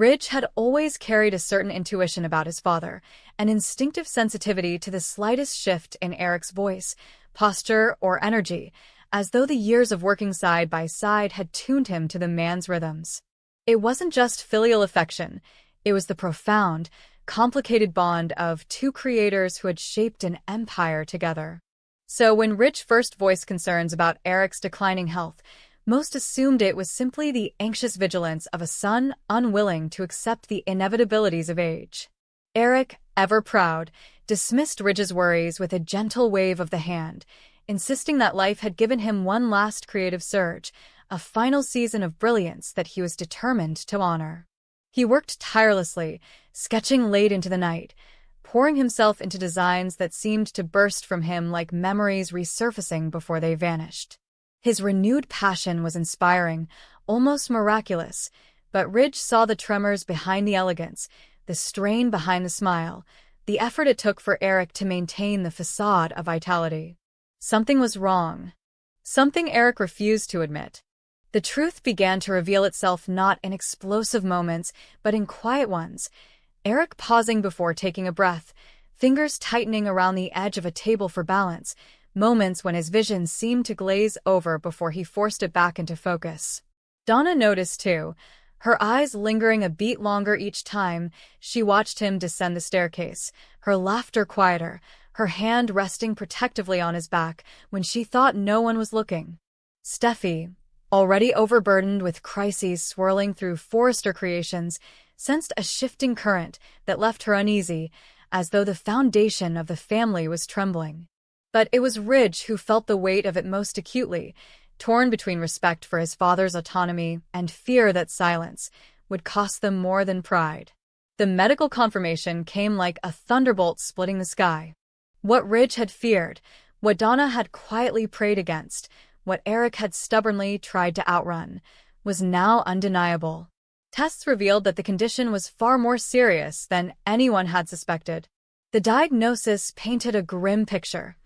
Ridge had always carried a certain intuition about his father, an instinctive sensitivity to the slightest shift in Eric's voice, posture, or energy, as though the years of working side by side had tuned him to the man's rhythms. It wasn't just filial affection, it was the profound, complicated bond of two creators who had shaped an empire together. So when Ridge first voiced concerns about Eric's declining health, most assumed it was simply the anxious vigilance of a son unwilling to accept the inevitabilities of age. Eric, ever proud, dismissed Ridge's worries with a gentle wave of the hand, insisting that life had given him one last creative surge, a final season of brilliance that he was determined to honor. He worked tirelessly, sketching late into the night, pouring himself into designs that seemed to burst from him like memories resurfacing before they vanished. His renewed passion was inspiring, almost miraculous, but Ridge saw the tremors behind the elegance, the strain behind the smile, the effort it took for Eric to maintain the facade of vitality. Something was wrong. Something Eric refused to admit. The truth began to reveal itself not in explosive moments, but in quiet ones. Eric pausing before taking a breath, fingers tightening around the edge of a table for balance, moments when his vision seemed to glaze over before he forced it back into focus. Donna noticed too, her eyes lingering a beat longer each time she watched him descend the staircase, her laughter quieter, her hand resting protectively on his back when she thought no one was looking. Steffi, already overburdened with crises swirling through Forrester Creations, sensed a shifting current that left her uneasy, as though the foundation of the family was trembling. But it was Ridge who felt the weight of it most acutely, torn between respect for his father's autonomy and fear that silence would cost them more than pride. The medical confirmation came like a thunderbolt splitting the sky. What Ridge had feared, what Donna had quietly prayed against, what Eric had stubbornly tried to outrun, was now undeniable. Tests revealed that the condition was far more serious than anyone had suspected. The diagnosis painted a grim picture.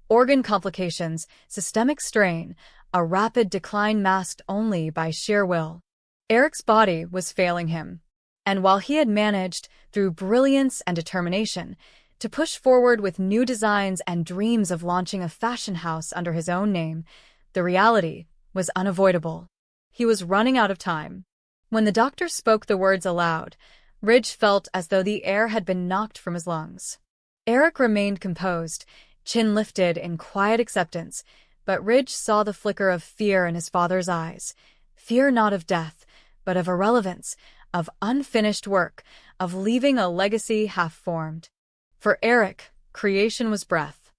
Organ complications, systemic strain, a rapid decline masked only by sheer will. Eric's body was failing him. And while he had managed, through brilliance and determination, to push forward with new designs and dreams of launching a fashion house under his own name, the reality was unavoidable. He was running out of time. When the doctor spoke the words aloud, Ridge felt as though the air had been knocked from his lungs. Eric remained composed, chin lifted in quiet acceptance, but Ridge saw the flicker of fear in his father's eyes. Fear not of death, but of irrelevance, of unfinished work, of leaving a legacy half-formed. For Eric, creation was breath.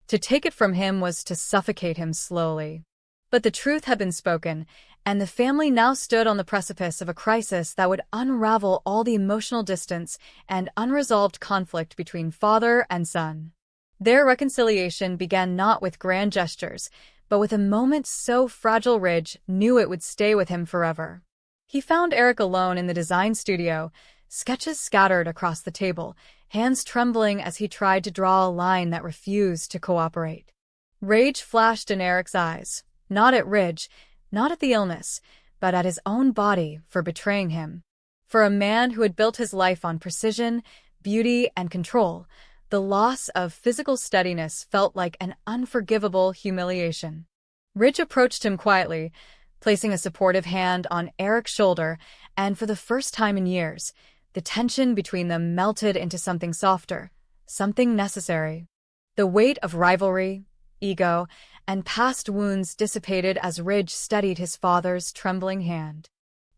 To take it from him was to suffocate him slowly. But the truth had been spoken, and the family now stood on the precipice of a crisis that would unravel all the emotional distance and unresolved conflict between father and son. Their reconciliation began not with grand gestures, but with a moment so fragile Ridge knew it would stay with him forever. He found Eric alone in the design studio, sketches scattered across the table, hands trembling as he tried to draw a line that refused to cooperate. Rage flashed in Eric's eyes, not at Ridge, not at the illness, but at his own body for betraying him. For a man who had built his life on precision, beauty, and control, the loss of physical steadiness felt like an unforgivable humiliation. Ridge approached him quietly, placing a supportive hand on Eric's shoulder, and for the first time in years, the tension between them melted into something softer, something necessary. The weight of rivalry, ego, and past wounds dissipated as Ridge steadied his father's trembling hand.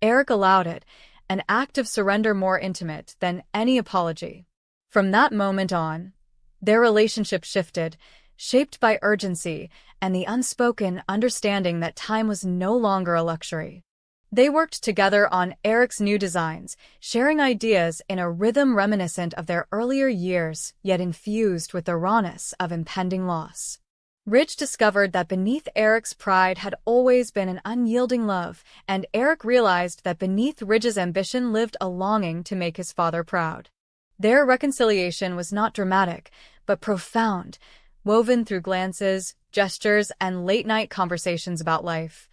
Eric allowed it, an act of surrender more intimate than any apology. From that moment on, their relationship shifted, shaped by urgency and the unspoken understanding that time was no longer a luxury. They worked together on Eric's new designs, sharing ideas in a rhythm reminiscent of their earlier years, yet infused with the rawness of impending loss. Ridge discovered that beneath Eric's pride had always been an unyielding love, and Eric realized that beneath Ridge's ambition lived a longing to make his father proud. Their reconciliation was not dramatic, but profound, woven through glances, gestures, and late-night conversations about life,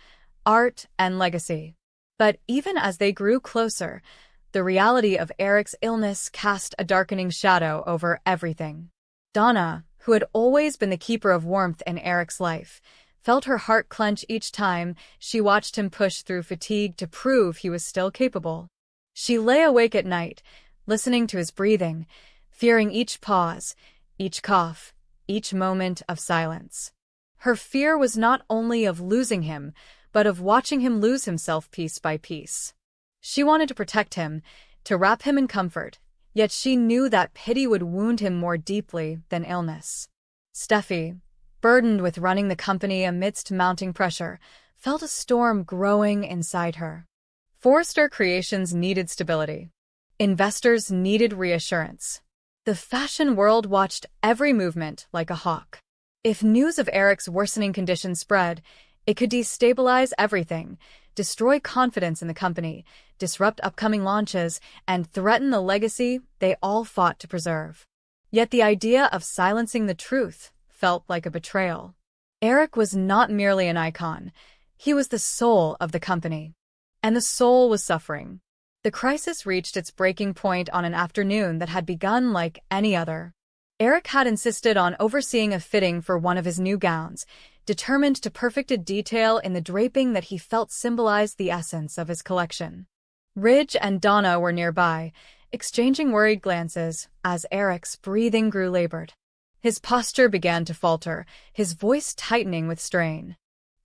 art, and legacy. But even as they grew closer, The reality of Eric's illness cast a darkening shadow over everything. Donna, who had always been the keeper of warmth in Eric's life, felt her heart clench each time she watched him push through fatigue to prove he was still capable. She lay awake at night, listening to his breathing, fearing each pause, each cough, each moment of silence. Her fear was not only of losing him, but of watching him lose himself piece by piece. She wanted to protect him, to wrap him in comfort, yet she knew that pity would wound him more deeply than illness. Steffi, burdened with running the company amidst mounting pressure, felt a storm growing inside her. Forrester Creations needed stability. Investors needed reassurance. The fashion world watched every movement like a hawk. If news of Eric's worsening condition spread, it could destabilize everything, destroy confidence in the company, disrupt upcoming launches, and threaten the legacy they all fought to preserve. Yet the idea of silencing the truth felt like a betrayal. Eric was not merely an icon. He was the soul of the company. And the soul was suffering. The crisis reached its breaking point on an afternoon that had begun like any other. Eric had insisted on overseeing a fitting for one of his new gowns, determined to perfect a detail in the draping that he felt symbolized the essence of his collection. Ridge and Donna were nearby, exchanging worried glances as Eric's breathing grew labored. His posture began to falter, his voice tightening with strain.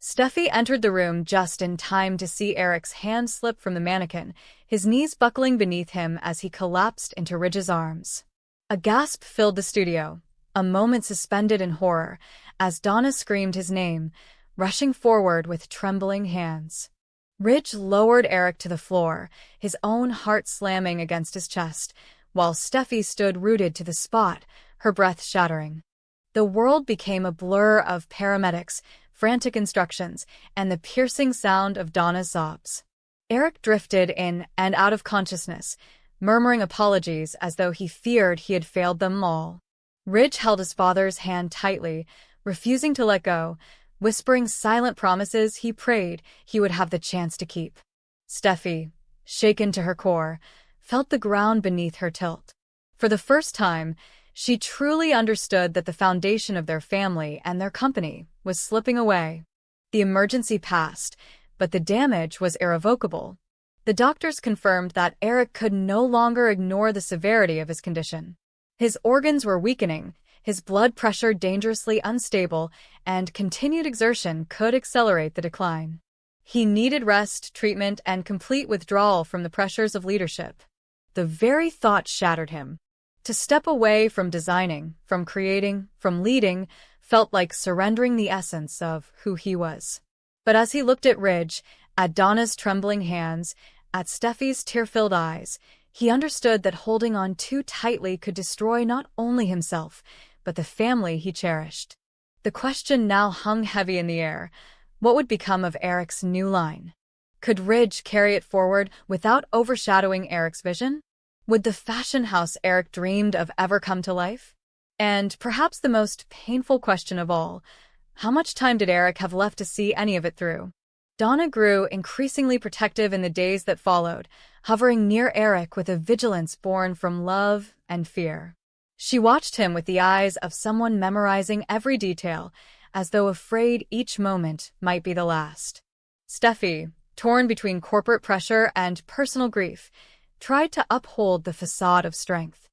Steffi entered the room just in time to see Eric's hand slip from the mannequin, his knees buckling beneath him as he collapsed into Ridge's arms. A gasp filled the studio, a moment suspended in horror, as Donna screamed his name, rushing forward with trembling hands. Ridge lowered Eric to the floor, his own heart slamming against his chest, while Steffi stood rooted to the spot, her breath shattering. The world became a blur of paramedics, frantic instructions, and the piercing sound of Donna's sobs. Eric drifted in and out of consciousness, murmuring apologies as though he feared he had failed them all. Ridge held his father's hand tightly, refusing to let go, whispering silent promises he prayed he would have the chance to keep. Steffi, shaken to her core, felt the ground beneath her tilt. For the first time, she truly understood that the foundation of their family and their company was slipping away. The emergency passed, but the damage was irrevocable. The doctors confirmed that Eric could no longer ignore the severity of his condition. His organs were weakening, his blood pressure dangerously unstable, and continued exertion could accelerate the decline. He needed rest, treatment, and complete withdrawal from the pressures of leadership. The very thought shattered him. To step away from designing, from creating, from leading, felt like surrendering the essence of who he was. But as he looked at Ridge, at Donna's trembling hands, at Steffi's tear-filled eyes, he understood that holding on too tightly could destroy not only himself, but the family he cherished. The question now hung heavy in the air. What would become of Eric's new line? Could Ridge carry it forward without overshadowing Eric's vision? Would the fashion house Eric dreamed of ever come to life? And perhaps the most painful question of all, how much time did Eric have left to see any of it through? Donna grew increasingly protective in the days that followed, hovering near Eric with a vigilance born from love and fear. She watched him with the eyes of someone memorizing every detail, as though afraid each moment might be the last. Steffi, torn between corporate pressure and personal grief, tried to uphold the facade of strength.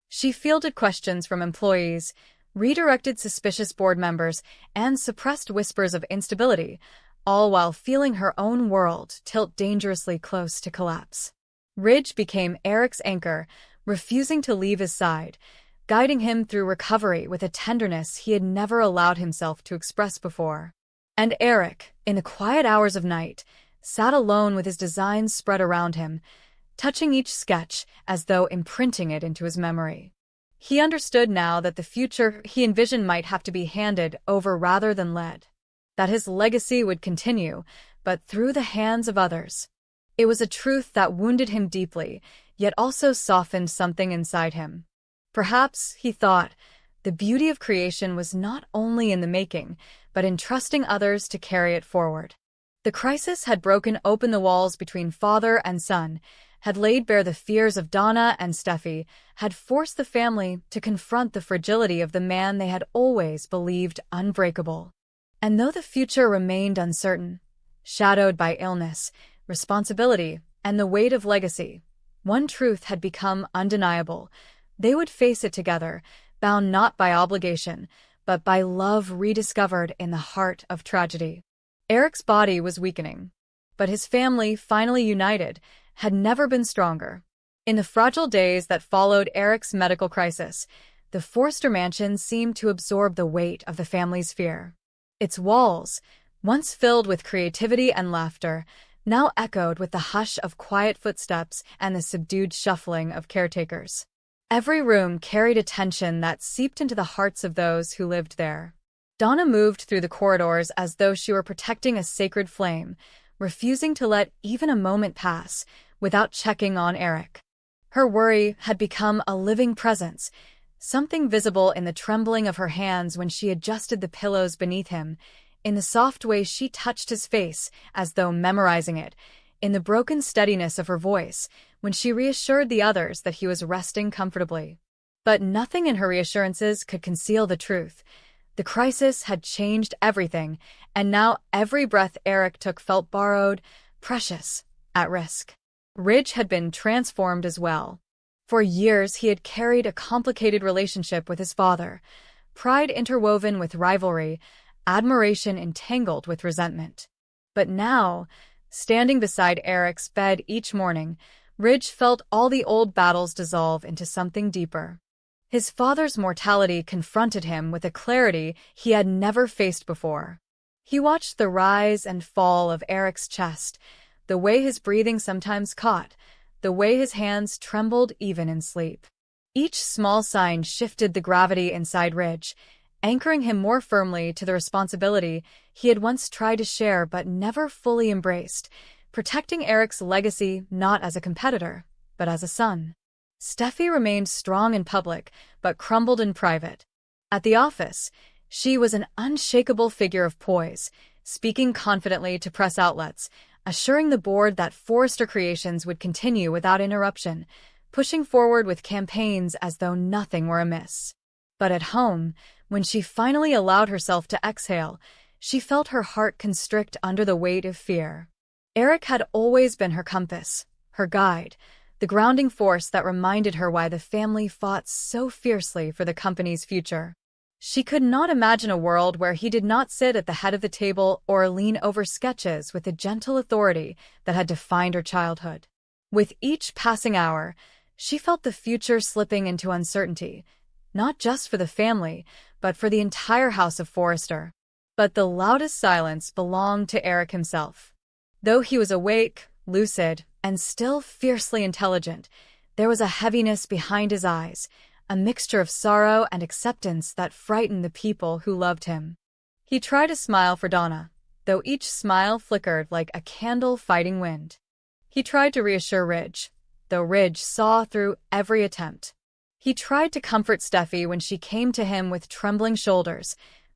She fielded questions from employees, redirected suspicious board members, and suppressed whispers of instability, all while feeling her own world tilt dangerously close to collapse. Ridge became Eric's anchor, refusing to leave his side, guiding him through recovery with a tenderness he had never allowed himself to express before. And Eric, in the quiet hours of night, sat alone with his designs spread around him, touching each sketch as though imprinting it into his memory. He understood now that the future he envisioned might have to be handed over rather than led. That his legacy would continue, but through the hands of others. It was a truth that wounded him deeply, yet also softened something inside him. Perhaps, he thought, the beauty of creation was not only in the making, but in trusting others to carry it forward. The crisis had broken open the walls between father and son, had laid bare the fears of Donna and Steffi, had forced the family to confront the fragility of the man they had always believed unbreakable. And though the future remained uncertain, shadowed by illness, responsibility, and the weight of legacy, one truth had become undeniable. They would face it together, bound not by obligation, but by love rediscovered in the heart of tragedy. Eric's body was weakening, but his family, finally united, had never been stronger. In the fragile days that followed Eric's medical crisis, the Forrester mansion seemed to absorb the weight of the family's fear. Its walls, once filled with creativity and laughter, now echoed with the hush of quiet footsteps and the subdued shuffling of caretakers. Every room carried a tension that seeped into the hearts of those who lived there. Donna moved through the corridors as though she were protecting a sacred flame, refusing to let even a moment pass without checking on Eric. Her worry had become a living presence, something visible in the trembling of her hands when she adjusted the pillows beneath him, in the soft way she touched his face as though memorizing it, in the broken steadiness of her voice when she reassured the others that he was resting comfortably. But nothing in her reassurances could conceal the truth. The crisis had changed everything, and now every breath Eric took felt borrowed, precious, at risk. Ridge had been transformed as well. For years he had carried a complicated relationship with his father, pride interwoven with rivalry, admiration entangled with resentment. But now, standing beside Eric's bed each morning, Ridge felt all the old battles dissolve into something deeper. His father's mortality confronted him with a clarity he had never faced before. He watched the rise and fall of Eric's chest, the way his breathing sometimes caught, the way his hands trembled even in sleep. Each small sign shifted the gravity inside Ridge, anchoring him more firmly to the responsibility he had once tried to share but never fully embraced, protecting Eric's legacy not as a competitor, but as a son. Steffi remained strong in public, but crumbled in private. At the office, she was an unshakable figure of poise, speaking confidently to press outlets, assuring the board that Forrester Creations would continue without interruption, pushing forward with campaigns as though nothing were amiss. But at home, when she finally allowed herself to exhale, she felt her heart constrict under the weight of fear. Eric had always been her compass, her guide, the grounding force that reminded her why the family fought so fiercely for the company's future. She could not imagine a world where he did not sit at the head of the table or lean over sketches with the gentle authority that had defined her childhood. With each passing hour, she felt the future slipping into uncertainty, not just for the family, but for the entire house of Forrester. But the loudest silence belonged to Eric himself. Though he was awake, lucid, and still fiercely intelligent, there was a heaviness behind his eyes, a mixture of sorrow and acceptance that frightened the people who loved him. He tried to smile for Donna, though each smile flickered like a candle fighting wind. He tried to reassure Ridge, though Ridge saw through every attempt. He tried to comfort Steffi when she came to him with trembling shoulders,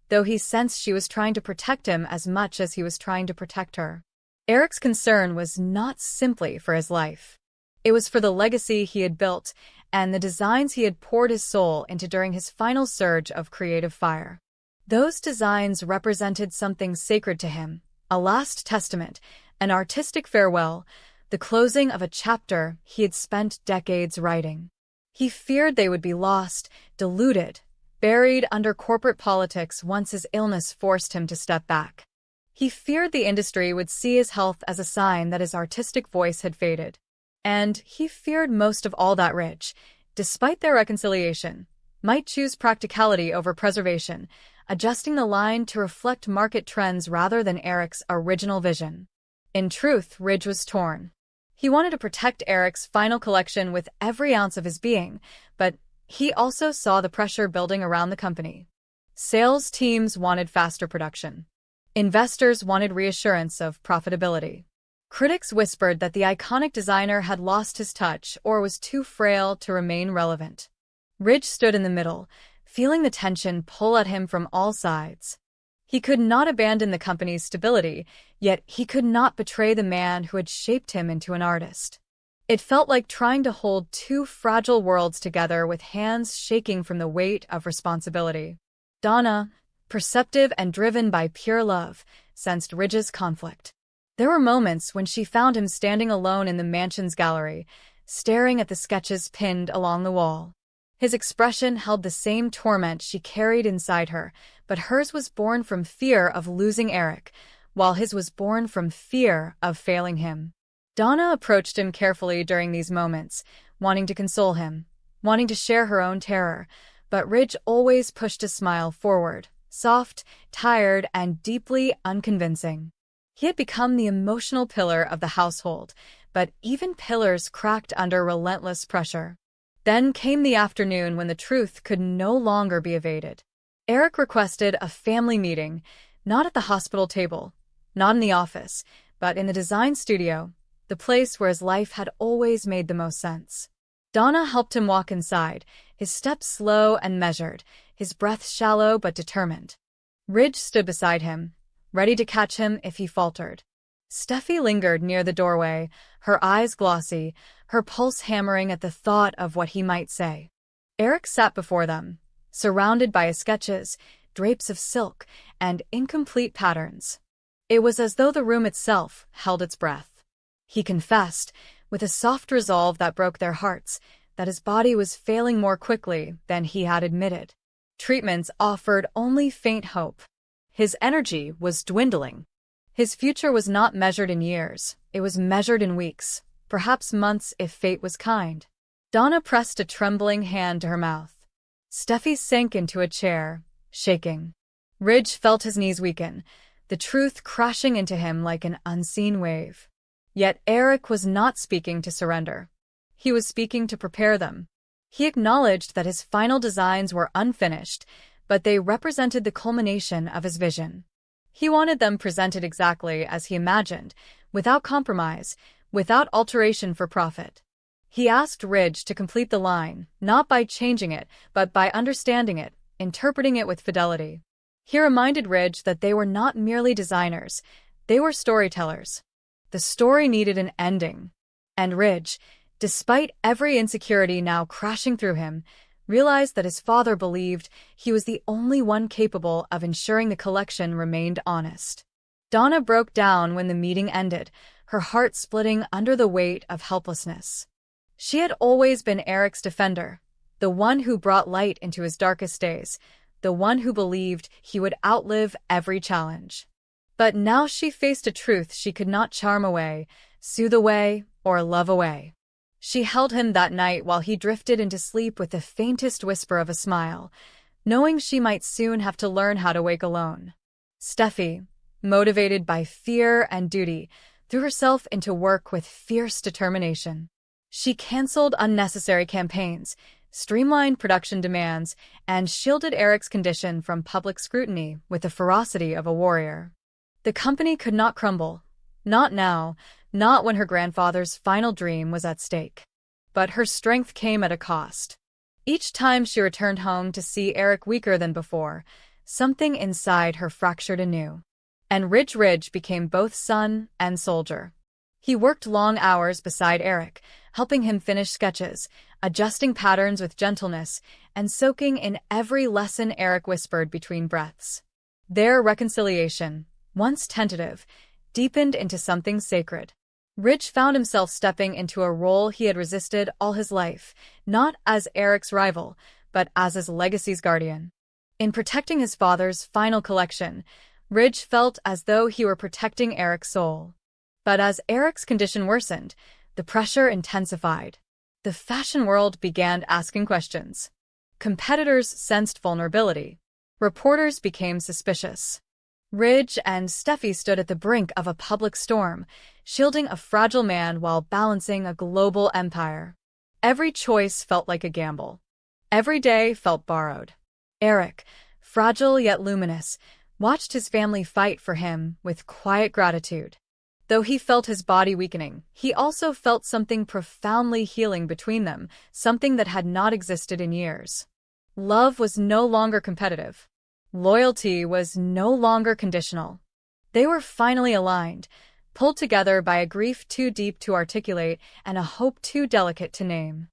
though he sensed she was trying to protect him as much as he was trying to protect her. Eric's concern was not simply for his life. It was for the legacy he had built and the designs he had poured his soul into during his final surge of creative fire. Those designs represented something sacred to him, a last testament, an artistic farewell, the closing of a chapter he had spent decades writing. He feared they would be lost, diluted, buried under corporate politics once his illness forced him to step back. He feared the industry would see his health as a sign that his artistic voice had faded. And he feared most of all that Ridge, despite their reconciliation, might choose practicality over preservation, adjusting the line to reflect market trends rather than Eric's original vision. In truth, Ridge was torn. He wanted to protect Eric's final collection with every ounce of his being, but he also saw the pressure building around the company. Sales teams wanted faster production. Investors wanted reassurance of profitability. Critics whispered that the iconic designer had lost his touch or was too frail to remain relevant. Ridge stood in the middle, feeling the tension pull at him from all sides. He could not abandon the company's stability, yet he could not betray the man who had shaped him into an artist. It felt like trying to hold two fragile worlds together with hands shaking from the weight of responsibility. Donna, perceptive and driven by pure love, sensed Ridge's conflict. There were moments when she found him standing alone in the mansion's gallery, staring at the sketches pinned along the wall. His expression held the same torment she carried inside her, but hers was born from fear of losing Eric, while his was born from fear of failing him. Donna approached him carefully during these moments, wanting to console him, wanting to share her own terror, but Ridge always pushed a smile forward, soft, tired, and deeply unconvincing. He had become the emotional pillar of the household, but even pillars cracked under relentless pressure. Then came the afternoon when the truth could no longer be evaded. Eric requested a family meeting, not at the hospital table, not in the office, but in the design studio, the place where his life had always made the most sense. Donna helped him walk inside, his steps slow and measured, his breath shallow but determined. Ridge stood beside him, ready to catch him if he faltered. Steffi lingered near the doorway, her eyes glossy, her pulse hammering at the thought of what he might say. Eric sat before them, surrounded by his sketches, drapes of silk, and incomplete patterns. It was as though the room itself held its breath. He confessed, with a soft resolve that broke their hearts, that his body was failing more quickly than he had admitted. Treatments offered only faint hope. His energy was dwindling. His future was not measured in years, it was measured in weeks, perhaps months if fate was kind. Donna pressed a trembling hand to her mouth. Steffi sank into a chair, shaking. Ridge felt his knees weaken, the truth crashing into him like an unseen wave. Yet Eric was not speaking to surrender. He was speaking to prepare them. He acknowledged that his final designs were unfinished, but they represented the culmination of his vision. He wanted them presented exactly as he imagined, without compromise, without alteration for profit. He asked Ridge to complete the line, not by changing it, but by understanding it, interpreting it with fidelity. He reminded Ridge that they were not merely designers, they were storytellers. The story needed an ending. And Ridge, despite every insecurity now crashing through him, realized that his father believed he was the only one capable of ensuring the collection remained honest. Donna broke down when the meeting ended, her heart splitting under the weight of helplessness. She had always been Eric's defender, the one who brought light into his darkest days, the one who believed he would outlive every challenge. But now she faced a truth she could not charm away, soothe away, or love away. She held him that night while he drifted into sleep with the faintest whisper of a smile, knowing she might soon have to learn how to wake alone. Steffi, motivated by fear and duty, threw herself into work with fierce determination. She canceled unnecessary campaigns, streamlined production demands, and shielded Eric's condition from public scrutiny with the ferocity of a warrior. The company could not crumble. Not now, not when her grandfather's final dream was at stake. But her strength came at a cost. Each time she returned home to see Eric weaker than before, something inside her fractured anew. And Ridge became both son and soldier. He worked long hours beside Eric, helping him finish sketches, adjusting patterns with gentleness, and soaking in every lesson Eric whispered between breaths. Their reconciliation, once tentative, deepened into something sacred. Ridge found himself stepping into a role he had resisted all his life, not as Eric's rival, but as his legacy's guardian. In protecting his father's final collection, Ridge felt as though he were protecting Eric's soul. But as Eric's condition worsened, the pressure intensified. The fashion world began asking questions. Competitors sensed vulnerability. Reporters became suspicious. Ridge and Steffi stood at the brink of a public storm, shielding a fragile man while balancing a global empire. Every choice felt like a gamble. Every day felt borrowed. Eric, fragile yet luminous, watched his family fight for him with quiet gratitude. Though he felt his body weakening, he also felt something profoundly healing between them, something that had not existed in years. Love was no longer competitive. Loyalty was no longer conditional. They were finally aligned, pulled together by a grief too deep to articulate and a hope too delicate to name.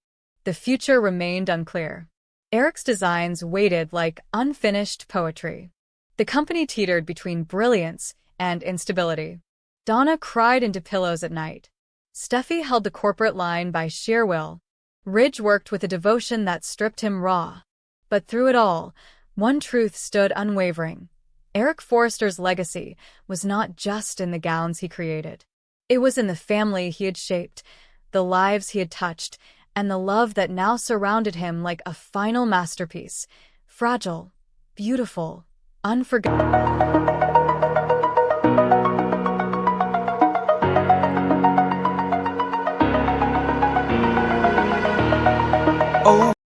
The future remained unclear. Eric's designs waited like unfinished poetry. The company teetered between brilliance and instability. Donna cried into pillows at night. Steffi held the corporate line by sheer will. Ridge worked with a devotion that stripped him raw. But through it all, one truth stood unwavering. Eric Forrester's legacy was not just in the gowns he created. It was in the family he had shaped, the lives he had touched, and the love that now surrounded him like a final masterpiece. Fragile, beautiful, unforgettable.